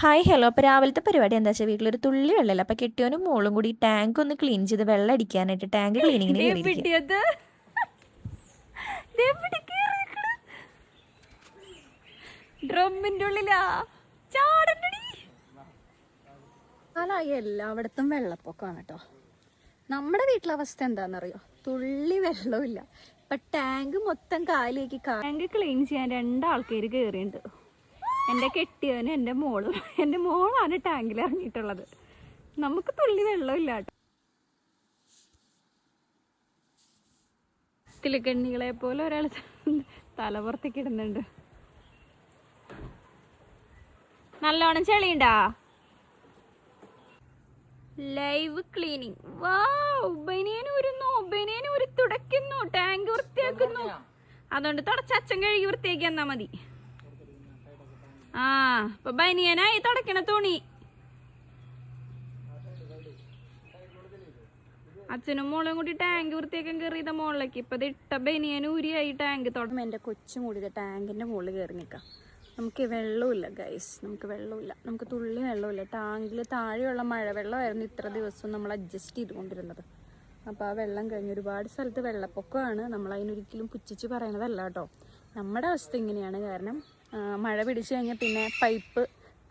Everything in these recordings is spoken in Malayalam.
Hi hello. അപ്പോൾ രാവിലത്തെ പരിപാടി എന്താ വെച്ചാൽ വീട്ടിലൊരു തുള്ളി വെള്ളമില്ല. അപ്പോൾ കെട്ടിയോനും മോളും കൂടി ടാങ്ക് ഒന്ന് ക്ലീൻ ചെയ്ത് വെള്ളം അടിക്കാനായിട്ട് ടാങ്ക് ക്ലീനിങ്ങിന് കയറിയിരിക്കും. ഡ്രമ്മിന്റെ ഉള്ളിലാ ചാടണ്ടടി. കാലായി എല്ലായിടത്തും വെള്ളപ്പൊക്കമാണ് കേട്ടോ. നമ്മുടെ വീട്ടിലെ അവസ്ഥ എന്താണെന്നറിയോ? തുള്ളി വെള്ളമില്ല. ഇപ്പം ടാങ്ക് മൊത്തം കാലിയാക്കി. ടാങ്ക് ക്ലീൻ ചെയ്യാൻ രണ്ടാൾക്കാർ കയറിയുണ്ട്. എൻ്റെ കെട്ടിയവനും എൻ്റെ മോളും. എൻ്റെ മോളാണ് ടാങ്കിൽ ഇറങ്ങിയിട്ടുള്ളത്. നമുക്ക് തുള്ളി വെള്ളമില്ല കേട്ടോ. കിളിക്കണ്ണികളെ പോലെ ഒരാൾ തലപുറത്തേക്ക് ഇടുന്നുണ്ട്. നല്ലോണം ചെളിയുണ്ടാ? Live cleaning. ബനിയൻ ഒരു തുടയ്ക്കുന്നു, ടാങ്ക് വൃത്തിയാക്കുന്നു. അതുകൊണ്ട് തുടച്ച അച്ഛൻ കഴുകി വൃത്തിയാക്കി എന്നാ മതി. ഇപ്പൊ ബനിയനായി തുടക്കണ തുണി. അച്ഛനും മോളും കൂടി ടാങ്ക് വൃത്തിയാക്കാൻ കയറിയത മോളിലേക്ക്. ഇപ്പൊ ഇട്ട ബനിയൻ ഊരിയായി ടാങ്ക് തുടങ്ങും. എൻ്റെ കൊച്ചും കൂടി ടാങ്കിന്റെ മുകളിൽ കയറി നിൽക്കാം. നമുക്ക് വെള്ളമില്ല ഗൈസ്, നമുക്ക് വെള്ളമില്ല, നമുക്ക് തുള്ളി വെള്ളമില്ല. ടാങ്കിൽ താഴെയുള്ള മഴവെള്ളമായിരുന്നു ഇത്ര ദിവസം നമ്മൾ അഡ്ജസ്റ്റ് ചെയ്തുകൊണ്ടിരുന്നത്. അപ്പോൾ ആ വെള്ളം കഴിഞ്ഞ് ഒരുപാട് സ്ഥലത്ത് വെള്ളപ്പൊക്കമാണ്. നമ്മൾ അതിനൊരിക്കലും പുച്ഛിച്ച് പറയണതല്ല കേട്ടോ. നമ്മുടെ അവസ്ഥ ഇങ്ങനെയാണ്. കാരണം മഴ പിടിച്ചു കഴിഞ്ഞാൽ പിന്നെ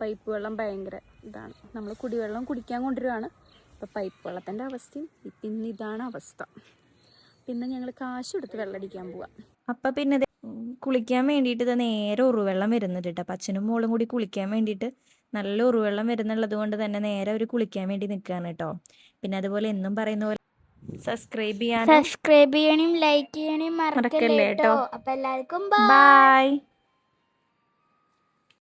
പൈപ്പ് വെള്ളം ഭയങ്കര ഇതാണ്. നമ്മൾ കുടിവെള്ളം കുടിക്കാൻ കൊണ്ടുവരികയാണ്. ഇപ്പോൾ പൈപ്പ് വെള്ളത്തിൻ്റെ അവസ്ഥയും പിന്നെ ഇതാണ് അവസ്ഥ. പിന്നെ ഞങ്ങൾ കാശ് കൊടുത്ത് വെള്ളമടിക്കാൻ പോവാം. അപ്പം പിന്നെ കുളിക്കാൻ വേണ്ടിയിട്ട് നേരെ ഉറുവെള്ളം വരുന്നുണ്ട് കേട്ടോ. അപ്പം അച്ഛനും മോളും കൂടി കുളിക്കാൻ വേണ്ടിയിട്ട് നല്ല ഉറുവെള്ളം വരുന്നുള്ളത് കൊണ്ട് തന്നെ നേരെ അവർ കുളിക്കാൻ വേണ്ടി നിൽക്കുകയാണ് കേട്ടോ. പിന്നെ അതുപോലെ എന്നും പറയുന്ന പോലെ സബ്സ്ക്രൈബ് ചെയ്യണം, ലൈക്ക് ചെയ്യണം മറക്കല്ലേ കേട്ടോ. അപ്പം എല്ലാവർക്കും ബൈ.